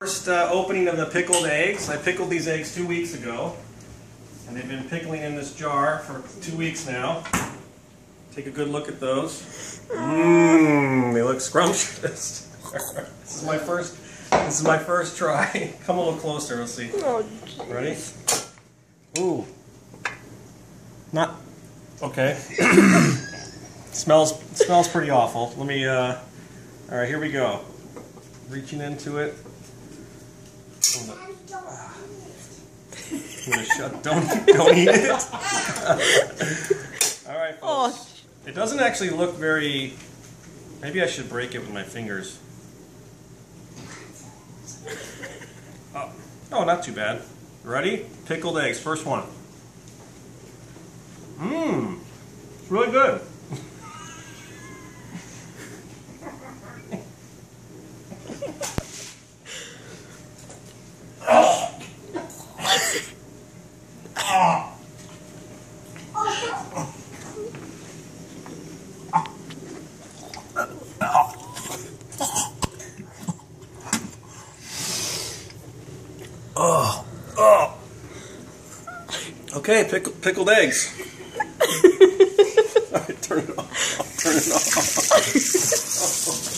First opening of the pickled eggs. I pickled these eggs 2 weeks ago, and they've been pickling in this jar for 2 weeks now. Take a good look at those. Mmm, they look scrumptious. This is my first try. Come a little closer, let's see. Oh, ready? Ooh. Not okay. Smells pretty awful. Let me all right, here we go. Reaching into it. I'm gonna don't eat it. All right, folks. It doesn't actually look very. Maybe I should break it with my fingers. Oh, not too bad. Ready? Pickled eggs. First one. Mmm. It's really good. Okay, pickled eggs. All right, turn it off. Turn it off.